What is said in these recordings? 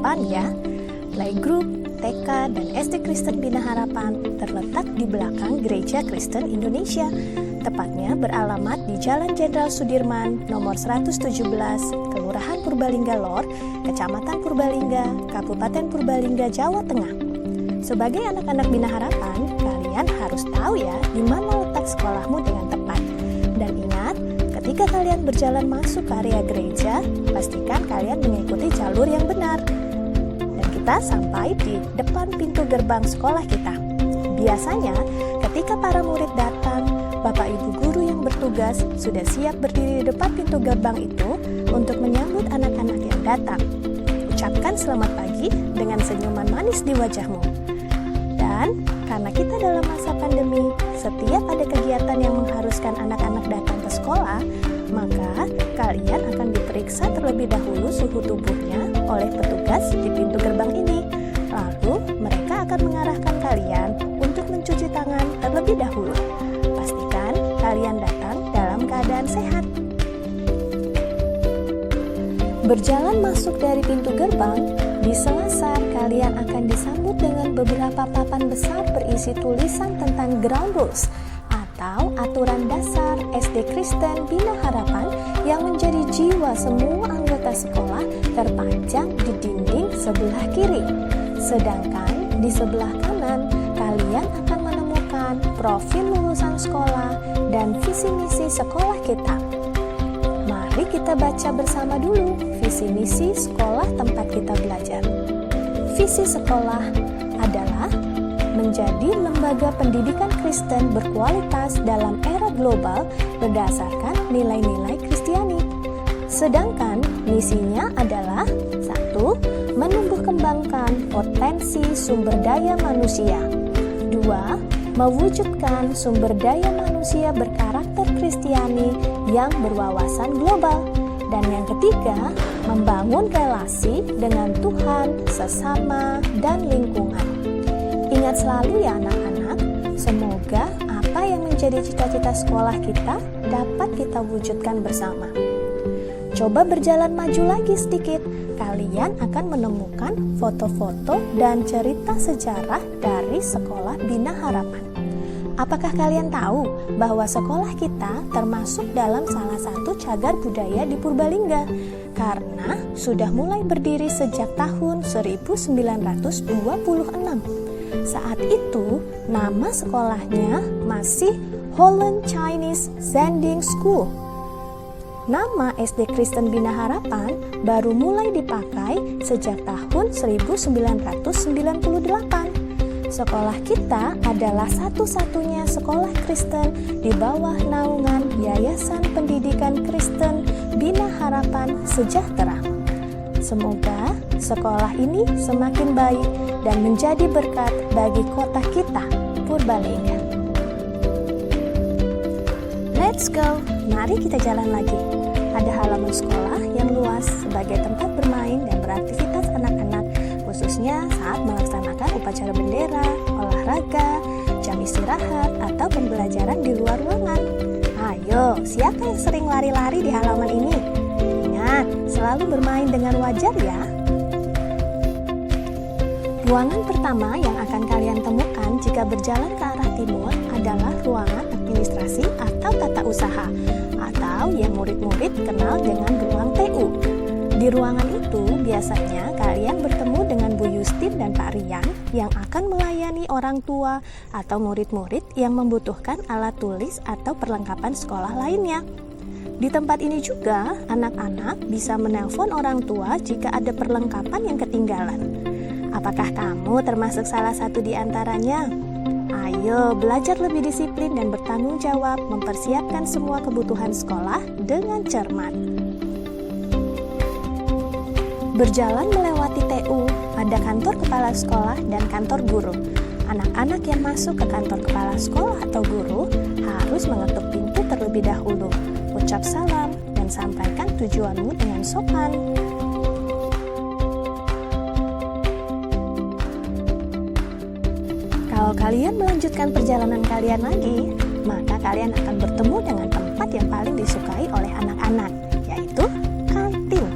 depan ya. Playgroup, TK, dan SD Kristen Bina Harapan terletak di belakang Gereja Kristen Indonesia. Tepatnya beralamat di Jalan Jenderal Sudirman, nomor 117, Kelurahan Purbalingga Lor, Kecamatan Purbalingga, Kabupaten Purbalingga, Jawa Tengah. Sebagai anak-anak Bina Harapan, kalian harus tahu ya di mana letak sekolahmu dengan tepat. Dan ingat, ketika kalian berjalan masuk ke area gereja, pastikan kalian mengikuti jalur yang benar. Dan kita sampai di depan pintu gerbang sekolah kita. Biasanya, ketika para murid datang, Bapak Ibu guru yang bertugas sudah siap berdiri di depan pintu gerbang itu untuk menyambut anak-anak yang datang. Ucapkan selamat pagi dengan senyuman manis di wajahmu. Dan karena kita dalam masa pandemi, setiap ada kegiatan yang mengharuskan anak-anak datang ke sekolah, maka kalian akan diperiksa terlebih dahulu suhu tubuhnya oleh petugas di pintu gerbang ini. Lalu mereka akan mengarahkan kalian untuk mencuci tangan terlebih dahulu. Pastikan kalian datang dalam keadaan sehat. Berjalan masuk dari pintu gerbang, di selasar kalian akan disambut dengan beberapa papan besar berisi tulisan tentang ground rules atau aturan dasar SD Kristen Bina Harapan yang menjadi jiwa semua anggota sekolah terpanjang di dinding sebelah kiri. Sedangkan di sebelah kanan kalian akan menemukan profil lulusan sekolah dan visi misi sekolah kita. Mari kita baca bersama dulu visi misi sekolah tempat kita belajar. Visi sekolah adalah menjadi lembaga pendidikan Kristen berkualitas dalam era global berdasarkan nilai-nilai Kristiani. Sedangkan misinya adalah 1. Menumbuh kembangkan potensi sumber daya manusia. 2. Mewujudkan sumber daya manusia berkarakter Kristiani yang berwawasan global. Dan yang ketiga, membangun relasi dengan Tuhan, sesama, dan lingkungan. Ingat selalu ya anak-anak, semoga apa yang menjadi cita-cita sekolah kita dapat kita wujudkan bersama. Coba berjalan maju lagi sedikit, kalian akan menemukan foto-foto dan cerita sejarah dari sekolah Bina Harapan. Apakah kalian tahu bahwa sekolah kita termasuk dalam salah satu cagar budaya di Purbalingga? Karena sudah mulai berdiri sejak tahun 1926. Saat itu, nama sekolahnya masih Holland Chinese Zanding School. Nama SD Kristen Bina Harapan baru mulai dipakai sejak tahun 1998. Sekolah kita adalah satu-satunya sekolah Kristen di bawah naungan Yayasan Pendidikan Kristen Bina Harapan Sejahtera. Semoga sekolah ini semakin baik dan menjadi berkat bagi kota kita, Purbalingga. Let's go, mari kita jalan lagi. Ada halaman sekolah yang luas sebagai tempat bermain dan beraktivitas anak-anak, khususnya saat melaksanakan upacara bendera, olahraga, jam istirahat, atau pembelajaran di luar ruangan. Ayo, siapa yang sering lari-lari di halaman ini? Ingat, selalu bermain dengan wajar ya. Ruangan pertama yang akan kalian temukan jika berjalan ke arah timur adalah ruangan administrasi atau tata usaha, atau yang murid-murid kenal dengan ruang TU. Di ruangan itu biasanya kalian bertemu dengan Bu Yustin dan Pak Rian yang akan melayani orang tua atau murid-murid yang membutuhkan alat tulis atau perlengkapan sekolah lainnya. Di tempat ini juga anak-anak bisa menelpon orang tua jika ada perlengkapan yang ketinggalan. Apakah kamu termasuk salah satu di antaranya? Ayo belajar lebih disiplin dan bertanggung jawab mempersiapkan semua kebutuhan sekolah dengan cermat. Berjalan melewati TU, ada kantor kepala sekolah dan kantor guru. Anak-anak yang masuk ke kantor kepala sekolah atau guru harus mengetuk pintu terlebih dahulu, ucap salam, dan sampaikan tujuanmu dengan sopan. Kalau kalian melanjutkan perjalanan kalian lagi, maka kalian akan bertemu dengan tempat yang paling disukai oleh anak-anak, yaitu kantin.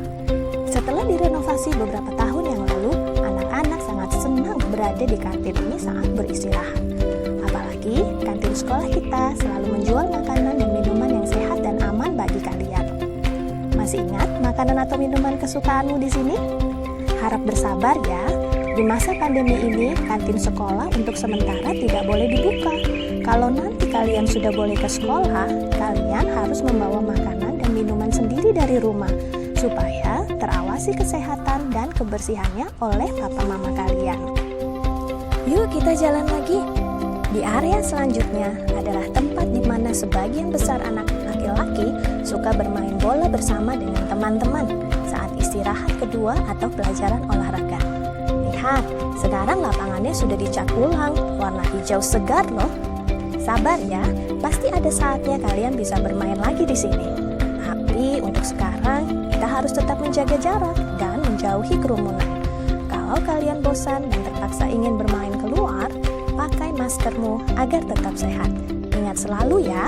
Setelah direnovasi beberapa tahun yang lalu, berada di kantin ini saat beristirahat. Apalagi kantin sekolah kita selalu menjual makanan dan minuman yang sehat dan aman bagi kalian. Masih ingat makanan atau minuman kesukaanmu di sini? Harap bersabar ya. Di masa pandemi ini, kantin sekolah untuk sementara tidak boleh dibuka. Kalau nanti kalian sudah boleh ke sekolah, kalian harus membawa makanan dan minuman sendiri dari rumah, supaya terawasi kesehatan dan kebersihannya oleh papa mama kalian. Yuk kita jalan lagi. Di area selanjutnya adalah tempat di mana sebagian besar anak laki-laki suka bermain bola bersama dengan teman-teman saat istirahat kedua atau pelajaran olahraga. Lihat, sekarang lapangannya sudah dicat ulang, warna hijau segar loh. Sabar ya, pasti ada saatnya kalian bisa bermain lagi di sini. Tapi untuk sekarang, kita harus tetap menjaga jarak dan menjauhi kerumunan. Kalau kalian bosan dan terpaksa ingin bermain keluar, pakai maskermu agar tetap sehat. Ingat selalu ya.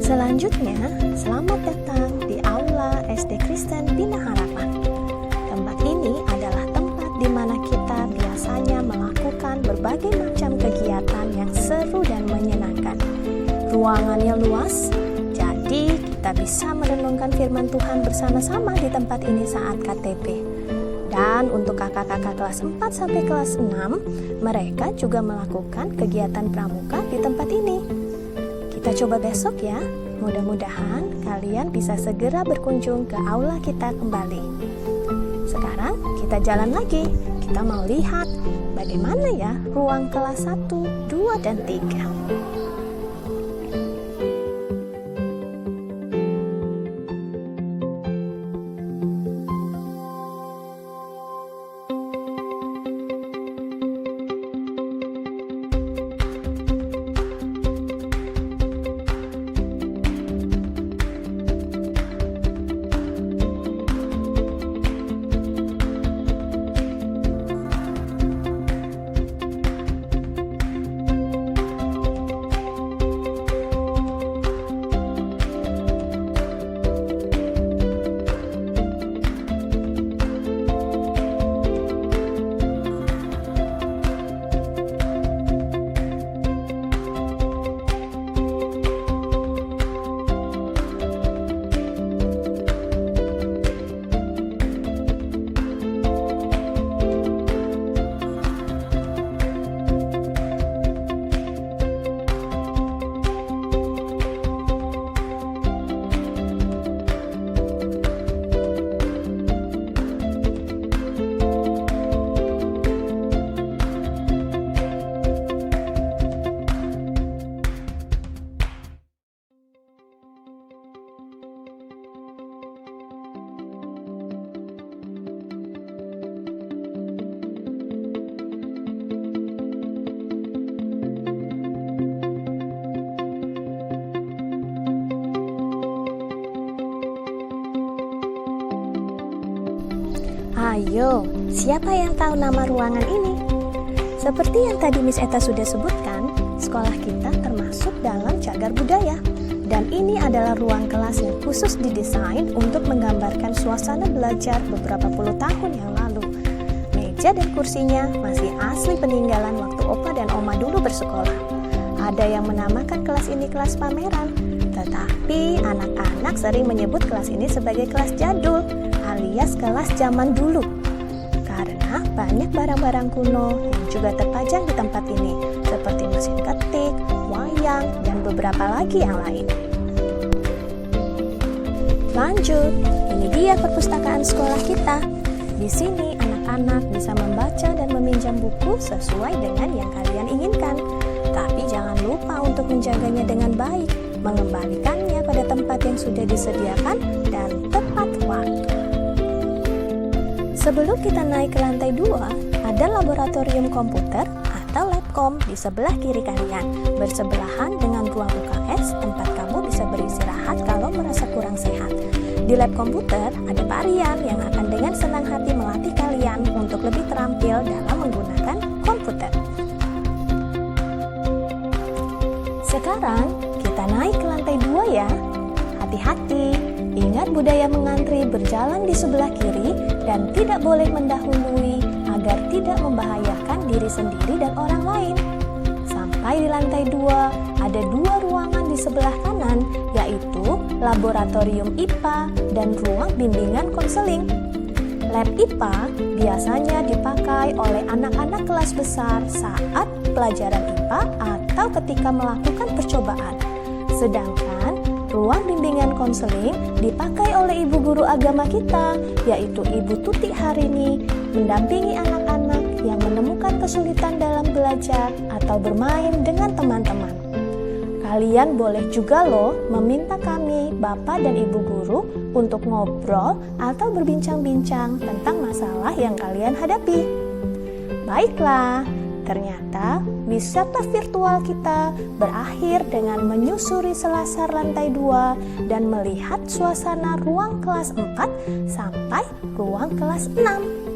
Selanjutnya, selamat datang di Aula SD Kristen Bina Harapan. Tempat ini adalah tempat di mana kita biasanya melakukan berbagai macam kegiatan yang seru dan menyenangkan. Ruangannya luas, jadi kita bisa merenungkan firman Tuhan bersama-sama di tempat ini saat KTP. Dan untuk kakak-kakak kelas 4 sampai kelas 6, mereka juga melakukan kegiatan pramuka di tempat ini. Kita coba besok ya. Mudah-mudahan kalian bisa segera berkunjung ke aula kita kembali. Sekarang kita jalan lagi. Kita mau lihat bagaimana ya ruang kelas 1, 2, dan 3. Ayo, siapa yang tahu nama ruangan ini? Seperti yang tadi Miss Eta sudah sebutkan, sekolah kita termasuk dalam cagar budaya. Dan ini adalah ruang kelas yang khusus didesain untuk menggambarkan suasana belajar beberapa puluh tahun yang lalu. Meja dan kursinya masih asli peninggalan waktu Opa dan Oma dulu bersekolah. Ada yang menamakan kelas ini kelas pameran, tetapi anak-anak sering menyebut kelas ini sebagai kelas jadul, alias kelas zaman dulu. Karena banyak barang-barang kuno yang juga terpajang di tempat ini, seperti mesin ketik, wayang, dan beberapa lagi yang lain. Lanjut, ini dia perpustakaan sekolah kita. Di sini anak-anak bisa membaca dan meminjam buku sesuai dengan yang kalian inginkan. Tapi jangan lupa untuk menjaganya dengan baik, mengembalikannya pada tempat yang sudah disediakan dan tepat waktu. Sebelum kita naik ke lantai 2, ada laboratorium komputer atau labcom di sebelah kiri kalian, bersebelahan dengan ruang UKS tempat kamu bisa beristirahat kalau merasa kurang sehat. Di lab komputer ada Pak Rian yang akan dengan senang hati melatih kalian untuk lebih terampil dalam menggunakan komputer. Sekarang kita naik ke lantai 2 ya. Hati-hati, ingat budaya mengantri berjalan di sebelah kiri dan tidak boleh mendahului agar tidak membahayakan diri sendiri dan orang lain. Sampai di lantai 2, ada 2 ruangan di sebelah kanan, yaitu laboratorium IPA dan ruang bimbingan konseling. Lab IPA biasanya dipakai oleh anak-anak kelas besar saat pelajaran IPA atau ketika melakukan percobaan. Sedangkan ruang bimbingan konseling dipakai oleh ibu guru agama kita, yaitu Ibu Tuti Harini, mendampingi anak-anak yang menemukan kesulitan dalam belajar atau bermain dengan teman-teman. Kalian boleh juga loh meminta kami, Bapak dan Ibu Guru, untuk ngobrol atau berbincang-bincang tentang masalah yang kalian hadapi. Baiklah, ternyata wisata virtual kita berakhir dengan menyusuri selasar lantai 2 dan melihat suasana ruang kelas 4 sampai ruang kelas 6.